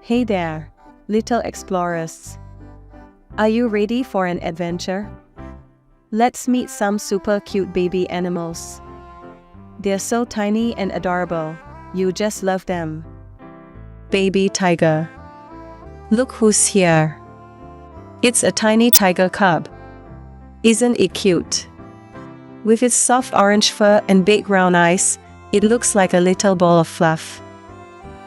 Hey there, little explorers. Are you ready for an adventure? Let's meet some super cute baby animals. They're so tiny and adorable, you just love them. Baby tiger. Look who's here. It's a tiny tiger cub. Isn't it cute? With its soft orange fur and big round eyes, it looks like a little ball of fluff.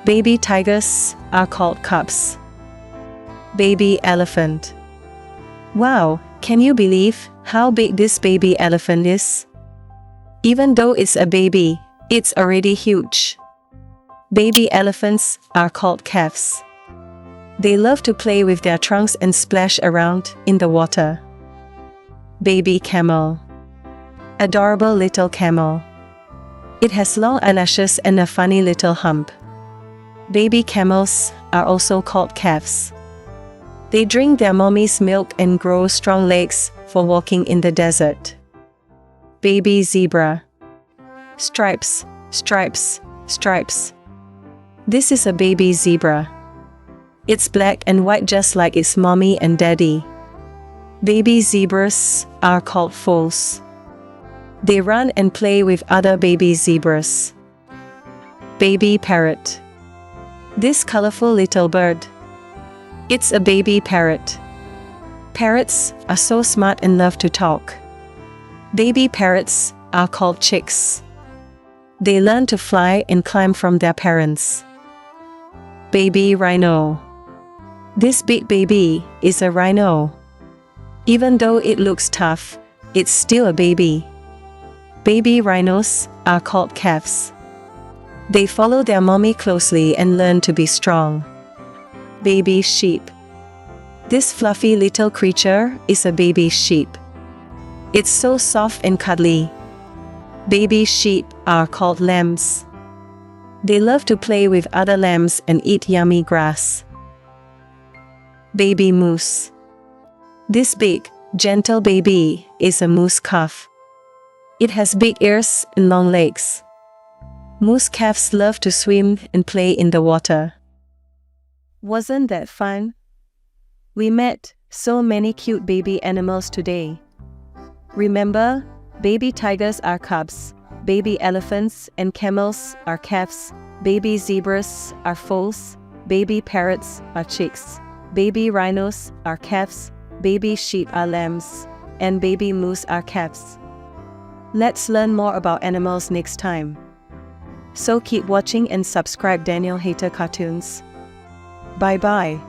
Baby tigers are called cubs. Baby elephant. Wow, can you believe how big this baby elephant is? Even though it's a baby, it's already huge. Baby elephants are called calves. They love to play with their trunks and splash around in the water. Baby camel. Adorable little camel. It has long eyelashes and a funny little hump. Baby camels are also called calves. They drink their mommy's milk and grow strong legs for walking in the desert. Baby zebra. Stripes, stripes, stripes. This is a baby zebra. It's black and white just like its mommy and daddy. Baby zebras are called foals. They run and play with other baby zebras. Baby parrot. This colorful little bird. It's a baby parrot. Parrots are so smart and love to talk. Baby parrots are called chicks. They learn to fly and climb from their parents. Baby rhino. This big baby is a rhino. Even though it looks tough, it's still a baby. Baby rhinos are called calves. They follow their mommy closely and learn to be strong. Baby sheep. This fluffy little creature is a baby sheep. It's so soft and cuddly. Baby sheep are called lambs. They love to play with other lambs and eat yummy grass. Baby moose. This big, gentle baby is a moose calf. It has big ears and long legs. Moose calves love to swim and play in the water. Wasn't that fun? We met so many cute baby animals today. Remember, baby tigers are cubs, baby elephants and camels are calves, baby zebras are foals, baby parrots are chicks, baby rhinos are calves, baby sheep are lambs, and baby moose are calves. Let's learn more about animals next time. So keep watching and subscribe Danyal Haider Cartoons. Bye bye.